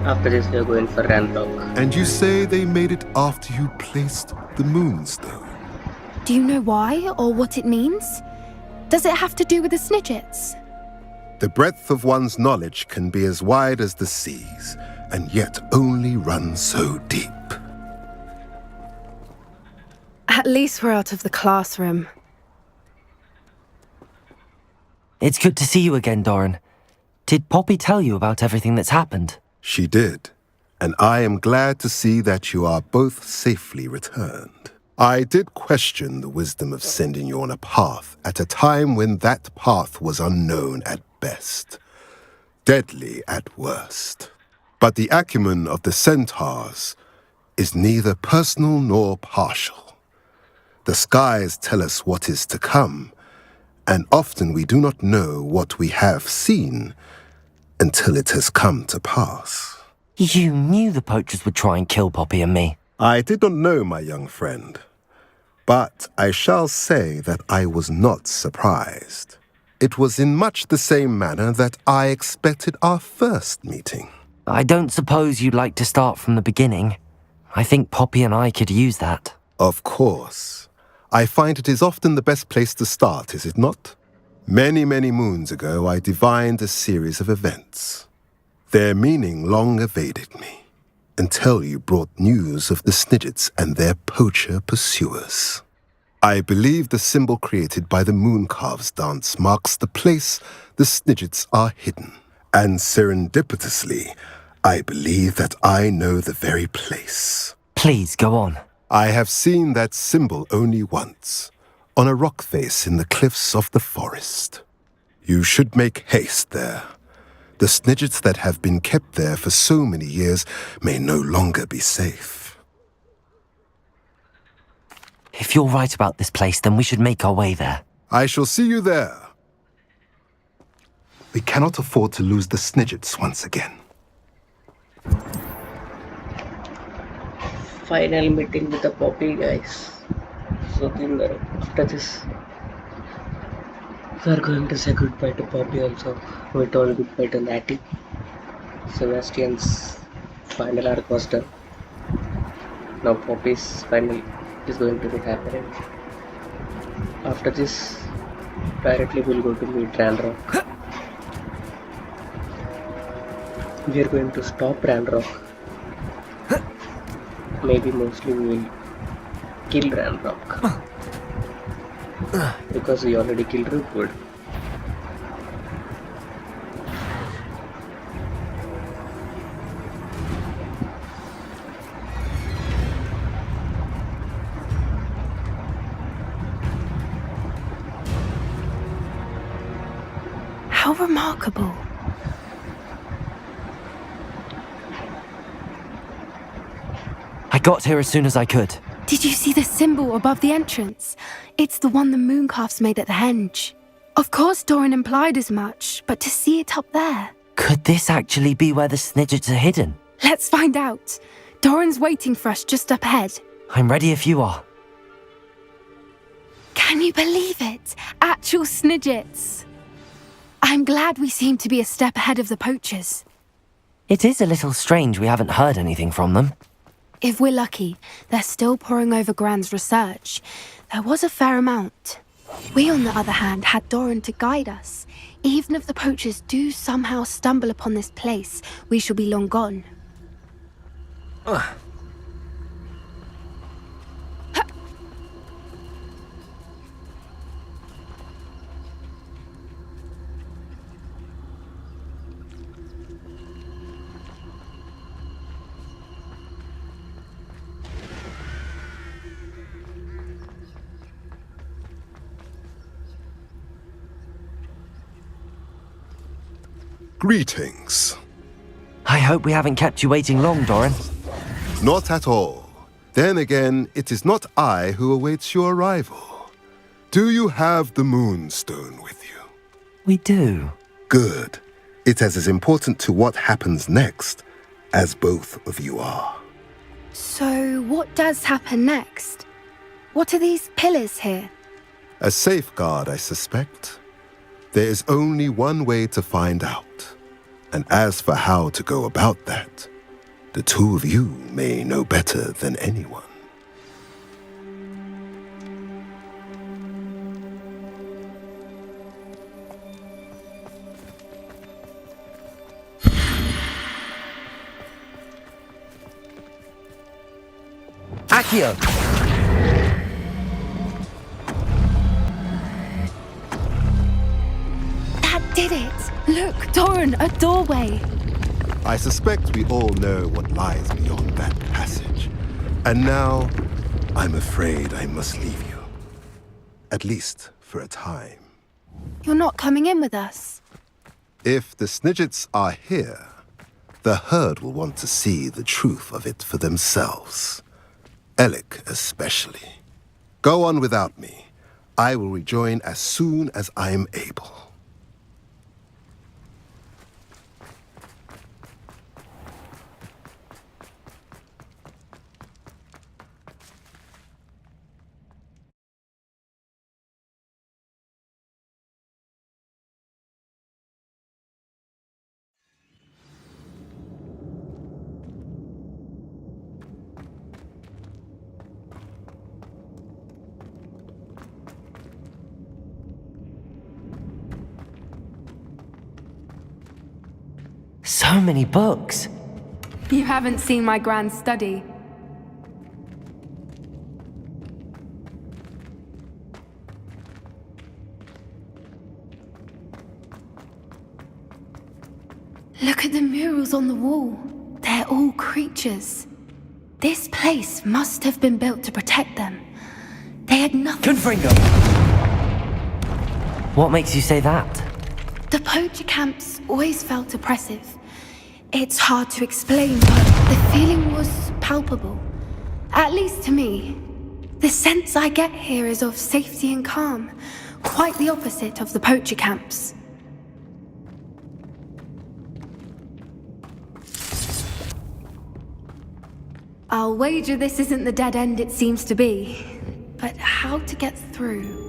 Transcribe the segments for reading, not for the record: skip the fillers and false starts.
After this, we are going for Ranrock. And you say they made it after you placed the Moonstone? Do you know why or what it means? Does it have to do with the Snidgets? The breadth of one's knowledge can be as wide as the seas, and yet only run so deep. At least we're out of the classroom. It's good to see you again, Dorran. Did Poppy tell you about everything that's happened? She did, and I am glad to see that you are both safely returned. I did question the wisdom of sending you on a path at a time when that path was unknown at best, deadly at worst. But the acumen of the centaurs is neither personal nor partial. The skies tell us what is to come, and often we do not know what we have seen until it has come to pass. You knew the poachers would try and kill Poppy and me. I did not know, my young friend, but I shall say that I was not surprised. It was in much the same manner that I expected our first meeting. I don't suppose you'd like to start from the beginning. I think Poppy and I could use that. Of course. I find it is often the best place to start, is it not? Many, many moons ago, I divined a series of events. Their meaning long evaded me, until you brought news of the Snidgets and their poacher pursuers. I believe the symbol created by the Mooncalves dance marks the place the Snidgets are hidden. And serendipitously, I believe that I know the very place. Please, go on. I have seen that symbol only once, on a rock face in the cliffs of the forest. You should make haste there. The Snidgets that have been kept there for so many years may no longer be safe. If you're right about this place, then we should make our way there. I shall see you there. We cannot afford to lose the Snidgets once again. Final meeting with the Poppy guys. So then after this, we are going to say goodbye to Poppy also. We told goodbye to Natty. Sebastian's final arc was done. Now Poppy's final is going to be happening. After this, directly we'll go to meet Ranrock. We are going to stop Ranrock. Maybe mostly we will kill Ranrock. Because we already killed Rookwood. How remarkable. I got here as soon as I could. Did you see the symbol above the entrance? It's the one the Mooncalves made at the henge. Of course Dorran implied as much, but to see it up there... Could this actually be where the Snidgets are hidden? Let's find out. Dorran's waiting for us just up ahead. I'm ready if you are. Can you believe it? Actual Snidgets. I'm glad we seem to be a step ahead of the poachers. It is a little strange we haven't heard anything from them. If we're lucky, they're still poring over Gran's research. There was a fair amount. We, on the other hand, had Dorran to guide us. Even if the poachers do somehow stumble upon this place, we shall be long gone. Greetings. I hope we haven't kept you waiting long, Dorran. Not at all. Then again, it is not I who awaits your arrival. Do you have the Moonstone with you? We do. Good. It is as important to what happens next as both of you are. So, what does happen next? What are these pillars here? A safeguard, I suspect. There is only one way to find out. And as for how to go about that, The two of you may know better than anyone. Accio! That did it! Look, Dorran, a doorway! I suspect we all know what lies beyond that passage. And now, I'm afraid I must leave you. At least for a time. You're not coming in with us. If the Snidgets are here, the herd will want to see the truth of it for themselves. Alec especially. Go on without me. I will rejoin as soon as I am able. So many books. You haven't seen my grand study. Look at the murals on the wall. They're all creatures. This place must have been built to protect them. They had nothing. Confringo! What makes you say that? The poacher camps always felt oppressive. It's hard to explain, but the feeling was palpable. At least to me. The sense I get here is of safety and calm. Quite the opposite of the poacher camps. I'll wager this isn't the dead end it seems to be. But how to get through?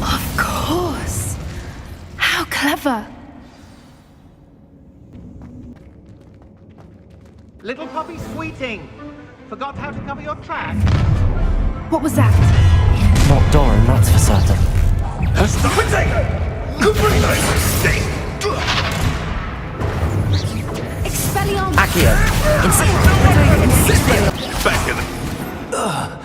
Of course! How clever! Little puppy squeating! Forgot how to cover your tracks? What was that? Not Dorran, that's for certain. Expelliarmus! Accio! Back in the...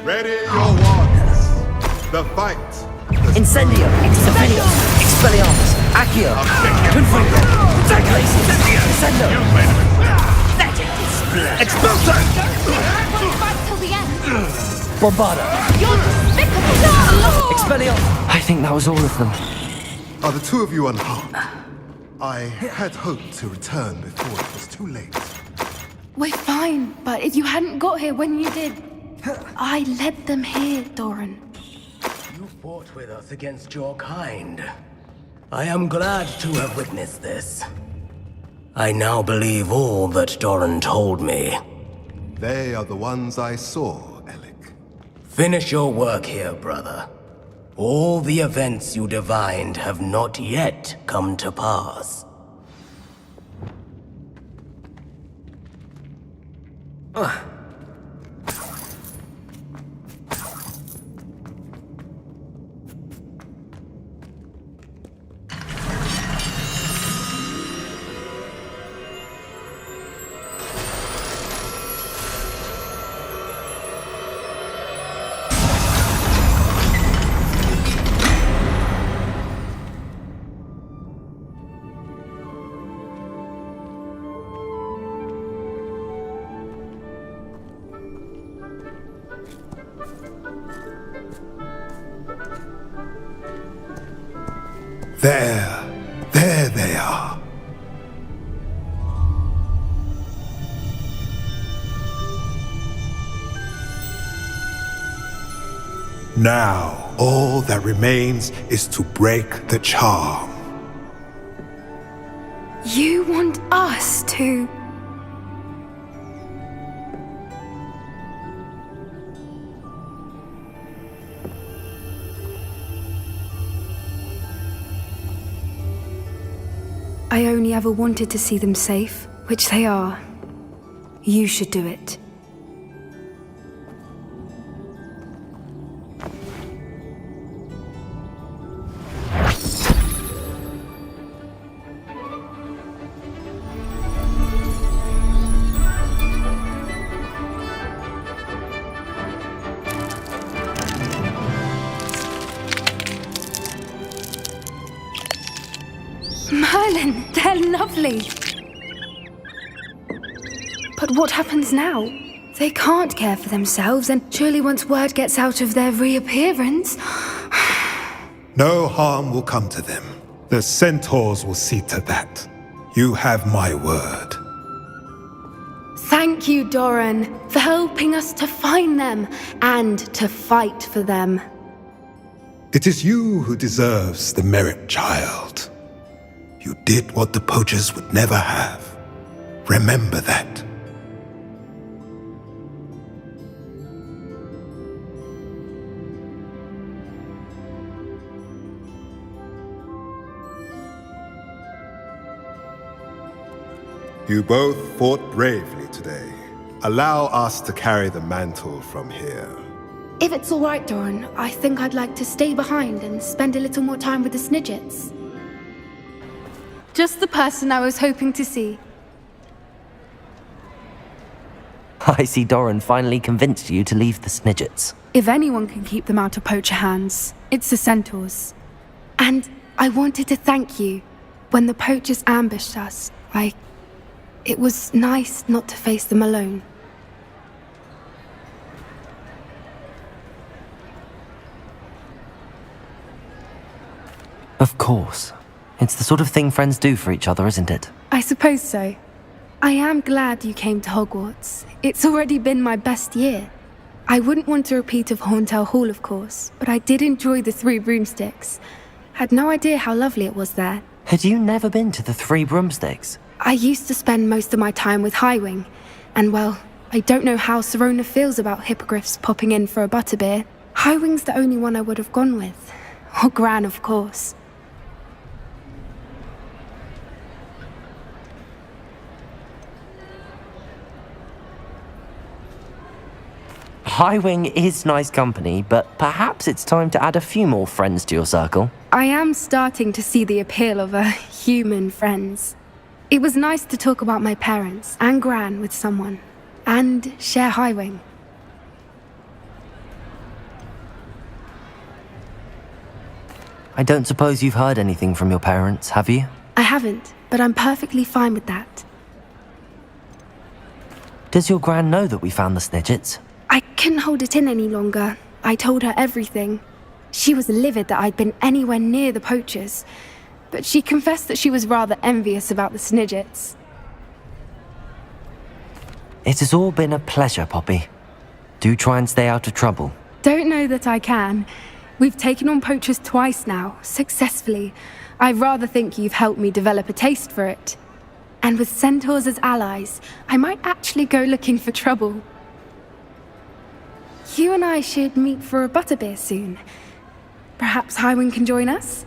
Ready your wands. The fight. Incendio! Exterminio! Expelliarmus! Accio! Confringo! Glacius! Incendio! Expulso! Fight till the end! Bombada! You're despicable! Expelliarmus! I think that was all of them. Are the two of you unharmed? I had hoped to return before it was too late. We're fine, but if you hadn't got here when you did, I led them here, Dorran. You fought with us against your kind. I am glad to have witnessed this. I now believe all that Dorran told me. They are the ones I saw, Alec. Finish your work here, brother. All the events you divined have not yet come to pass. There they are. Now, all that remains is to break the charm. You want us to... I only ever wanted to see them safe, which they are. You should do it. Merlin, they're lovely. But what happens now? They can't care for themselves, and surely once word gets out of their reappearance... No harm will come to them. The centaurs will see to that. You have my word. Thank you, Dorran, for helping us to find them and to fight for them. It is you who deserves the merit, child. You did what the poachers would never have. Remember that. You both fought bravely today. Allow us to carry the mantle from here. If it's all right, Dorran, I think I'd like to stay behind and spend a little more time with the Snidgets. Just the person I was hoping to see. I see Dorran finally convinced you to leave the Snidgets. If anyone can keep them out of poacher hands, it's the centaurs. And I wanted to thank you. When the poachers ambushed us, it was nice not to face them alone. Of course. It's the sort of thing friends do for each other, isn't it? I suppose so. I am glad you came to Hogwarts. It's already been my best year. I wouldn't want a repeat of Horntail Hall, of course, but I did enjoy the Three Broomsticks. Had no idea how lovely it was there. Had you never been to the Three Broomsticks? I used to spend most of my time with Highwing, and well, I don't know how Serona feels about hippogriffs popping in for a butterbeer. Highwing's the only one I would have gone with. Or Gran, of course. Highwing is nice company, but perhaps it's time to add a few more friends to your circle. I am starting to see the appeal of human friends. It was nice to talk about my parents and Gran with someone, and share Highwing. I don't suppose you've heard anything from your parents, have you? I haven't, but I'm perfectly fine with that. Does your Gran know that we found the Snidgets? I couldn't hold it in any longer. I told her everything. She was livid that I'd been anywhere near the poachers, but she confessed that she was rather envious about the Snidgets. It has all been a pleasure, Poppy. Do try and stay out of trouble. Don't know that I can. We've taken on poachers twice now, successfully. I rather think you've helped me develop a taste for it. And with centaurs as allies, I might actually go looking for trouble. You and I should meet for a butterbeer soon. Perhaps Highwing can join us?